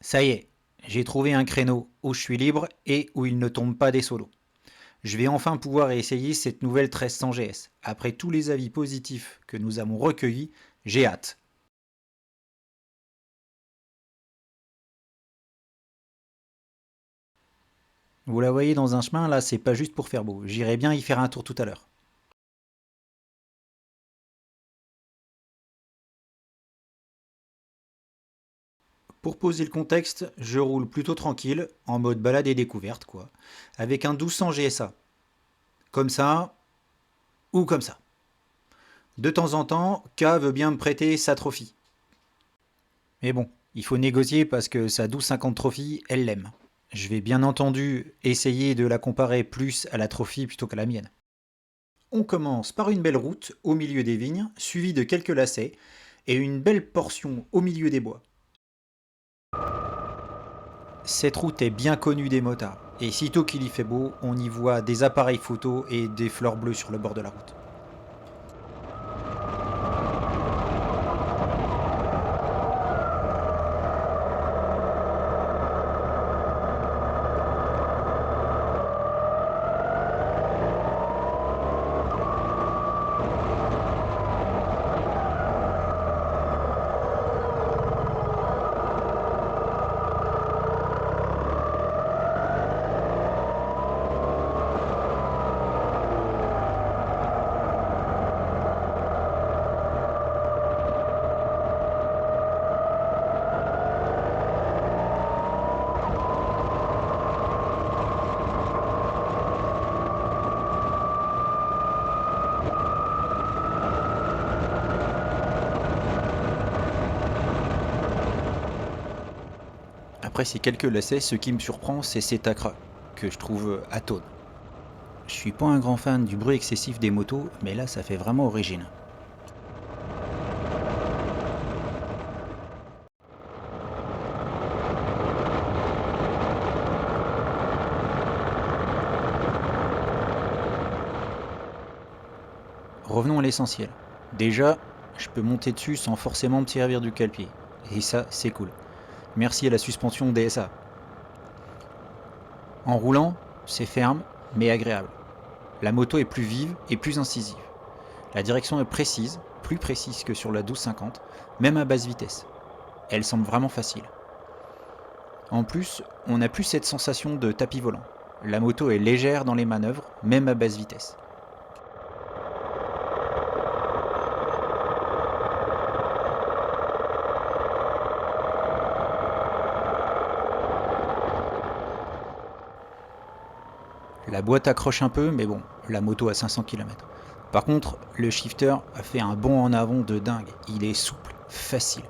Ça y est, j'ai trouvé un créneau où je suis libre et où il ne tombe pas des solos. Je vais enfin pouvoir essayer cette nouvelle 1300 GS. Après tous les avis positifs que nous avons recueillis, j'ai hâte. Vous la voyez dans un chemin, là, c'est pas juste pour faire beau. J'irai bien y faire un tour tout à l'heure. Pour poser le contexte, je roule plutôt tranquille, en mode balade et découverte, quoi, avec un 1200 GSA. Comme ça, ou comme ça. De temps en temps, K veut bien me prêter sa trophy. Mais bon, il faut négocier parce que sa 1250 trophy, elle l'aime. Je vais bien entendu essayer de la comparer plus à la trophy plutôt qu'à la mienne. On commence par une belle route au milieu des vignes, suivie de quelques lacets, et une belle portion au milieu des bois. Cette route est bien connue des motards, et sitôt qu'il y fait beau, on y voit des appareils photo et des fleurs bleues sur le bord de la route. Après ces quelques lacets, ce qui me surprend, c'est cet accra, que je trouve atone. Je suis pas un grand fan du bruit excessif des motos, mais là ça fait vraiment origine. Revenons à l'essentiel. Déjà, je peux monter dessus sans forcément me servir du cale-pied. Et ça, c'est cool. Merci à la suspension DSA. En roulant, c'est ferme, mais agréable. La moto est plus vive et plus incisive. La direction est précise, plus précise que sur la 1250, même à basse vitesse. Elle semble vraiment facile. En plus, on n'a plus cette sensation de tapis volant. La moto est légère dans les manœuvres, même à basse vitesse. La boîte accroche un peu, mais bon, la moto à 500 km. Par contre, le shifter a fait un bond en avant de dingue. Il est souple, facile.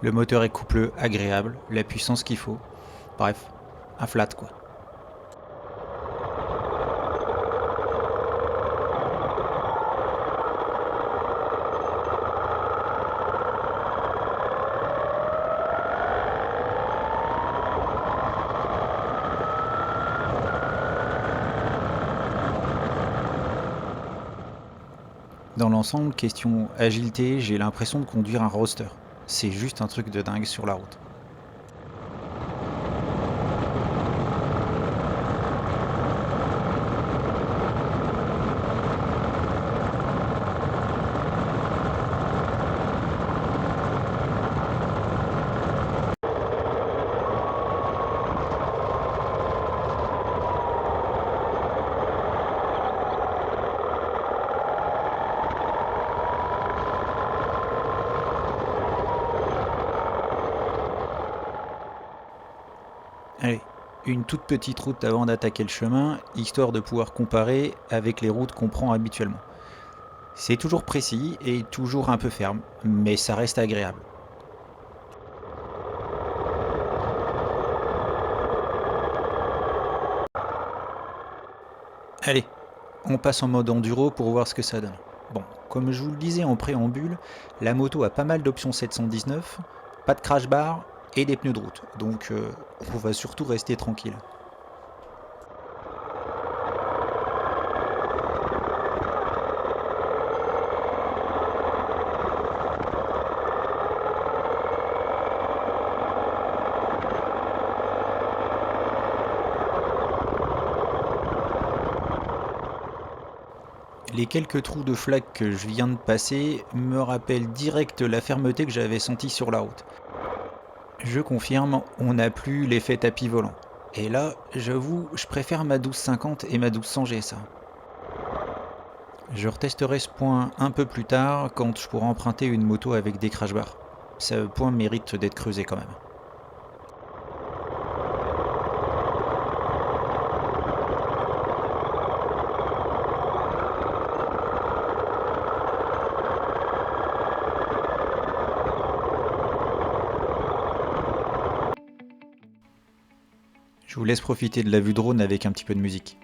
Le moteur est coupleux, agréable, la puissance qu'il faut. Bref, un flat quoi. Dans l'ensemble, question agilité, j'ai l'impression de conduire un roadster. C'est juste un truc de dingue sur la route. Allez, une toute petite route avant d'attaquer le chemin, histoire de pouvoir comparer avec les routes qu'on prend habituellement. C'est toujours précis et toujours un peu ferme, mais ça reste agréable. Allez, on passe en mode enduro pour voir ce que ça donne. Bon, comme je vous le disais en préambule, la moto a pas mal d'options 719, pas de crash bar et des pneus de route. Donc on va surtout rester tranquille. Les quelques trous de flaques que je viens de passer me rappellent direct la fermeté que j'avais sentie sur la route. Je confirme, on n'a plus l'effet tapis volant. Et là, j'avoue, je préfère ma 1250 et ma 1200 GSA. Je retesterai ce point un peu plus tard quand je pourrai emprunter une moto avec des crash bars. Ce point mérite d'être creusé quand même. Je vous laisse profiter de la vue drone avec un petit peu de musique.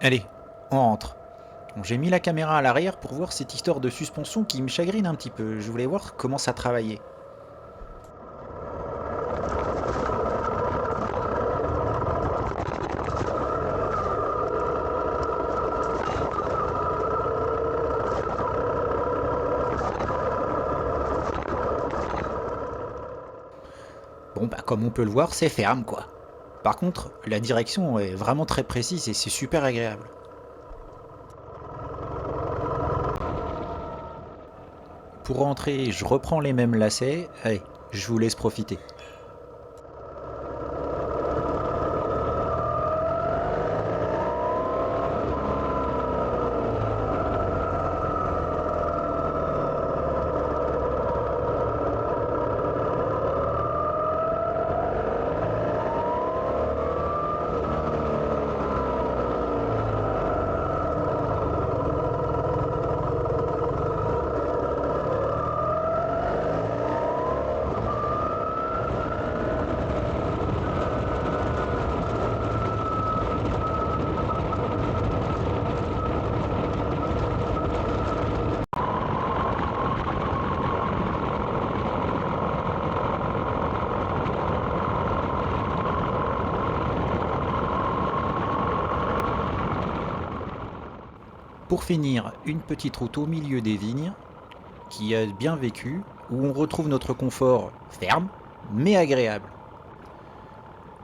Allez, on rentre. Bon, j'ai mis la caméra à l'arrière pour voir cette histoire de suspension qui me chagrine un petit peu. Je voulais voir comment ça travaillait. Bon bah comme on peut le voir, c'est ferme quoi. Par contre, la direction est vraiment très précise et c'est super agréable. Pour rentrer, je reprends les mêmes lacets. Allez, je vous laisse profiter. Pour finir, une petite route au milieu des vignes, qui a bien vécu, où on retrouve notre confort ferme, mais agréable.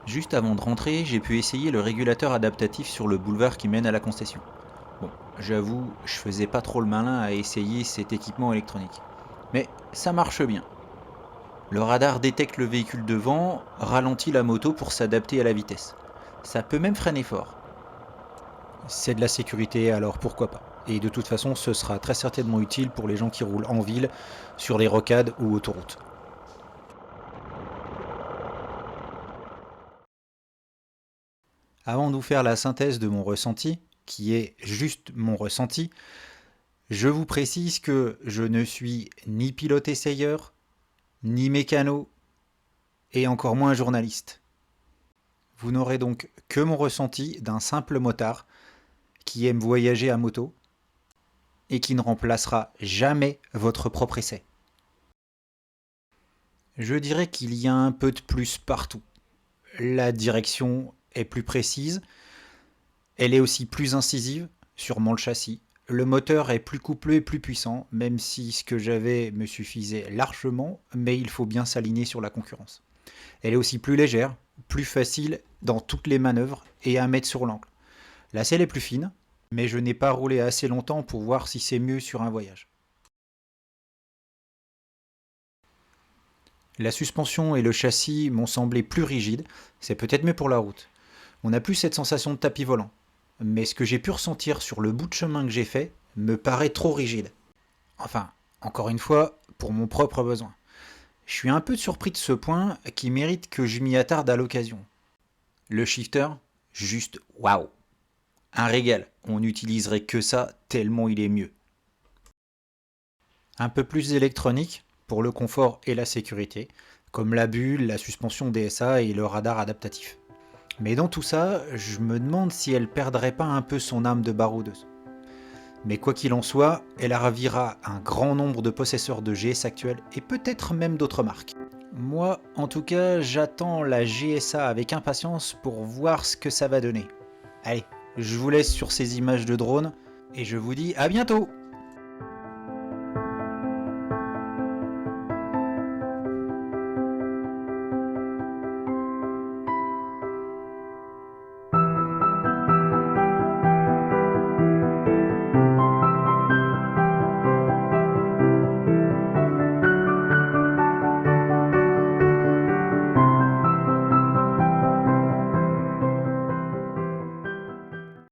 Juste avant de rentrer, j'ai pu essayer le régulateur adaptatif sur le boulevard qui mène à la concession. Bon, j'avoue, je faisais pas trop le malin à essayer cet équipement électronique. Mais ça marche bien. Le radar détecte le véhicule devant, ralentit la moto pour s'adapter à la vitesse. Ça peut même freiner fort. C'est de la sécurité, alors pourquoi pas. Et de toute façon, ce sera très certainement utile pour les gens qui roulent en ville, sur les rocades ou autoroutes. Avant de vous faire la synthèse de mon ressenti, qui est juste mon ressenti, je vous précise que je ne suis ni pilote essayeur, ni mécano, et encore moins journaliste. Vous n'aurez donc que mon ressenti d'un simple motard qui aime voyager à moto et qui ne remplacera jamais votre propre essai. Je dirais qu'il y a un peu de plus partout. La direction est plus précise, elle est aussi plus incisive, sûrement le châssis. Le moteur est plus couplé et plus puissant, même si ce que j'avais me suffisait largement, mais il faut bien s'aligner sur la concurrence. Elle est aussi plus légère, plus facile dans toutes les manœuvres et à mettre sur l'angle. La selle est plus fine, mais je n'ai pas roulé assez longtemps pour voir si c'est mieux sur un voyage. La suspension et le châssis m'ont semblé plus rigides, c'est peut-être mieux pour la route. On n'a plus cette sensation de tapis volant. Mais ce que j'ai pu ressentir sur le bout de chemin que j'ai fait me paraît trop rigide. Enfin, encore une fois, pour mon propre besoin. Je suis un peu surpris de ce point qui mérite que je m'y attarde à l'occasion. Le shifter, juste waouh. Un régal, on n'utiliserait que ça tellement il est mieux. Un peu plus électronique pour le confort et la sécurité, comme la bulle, la suspension DSA et le radar adaptatif. Mais dans tout ça, je me demande si elle perdrait pas un peu son âme de baroudeuse. Mais quoi qu'il en soit, elle ravira un grand nombre de possesseurs de GS actuels et peut-être même d'autres marques. Moi, en tout cas, j'attends la GSA avec impatience pour voir ce que ça va donner. Allez, je vous laisse sur ces images de drone et je vous dis à bientôt!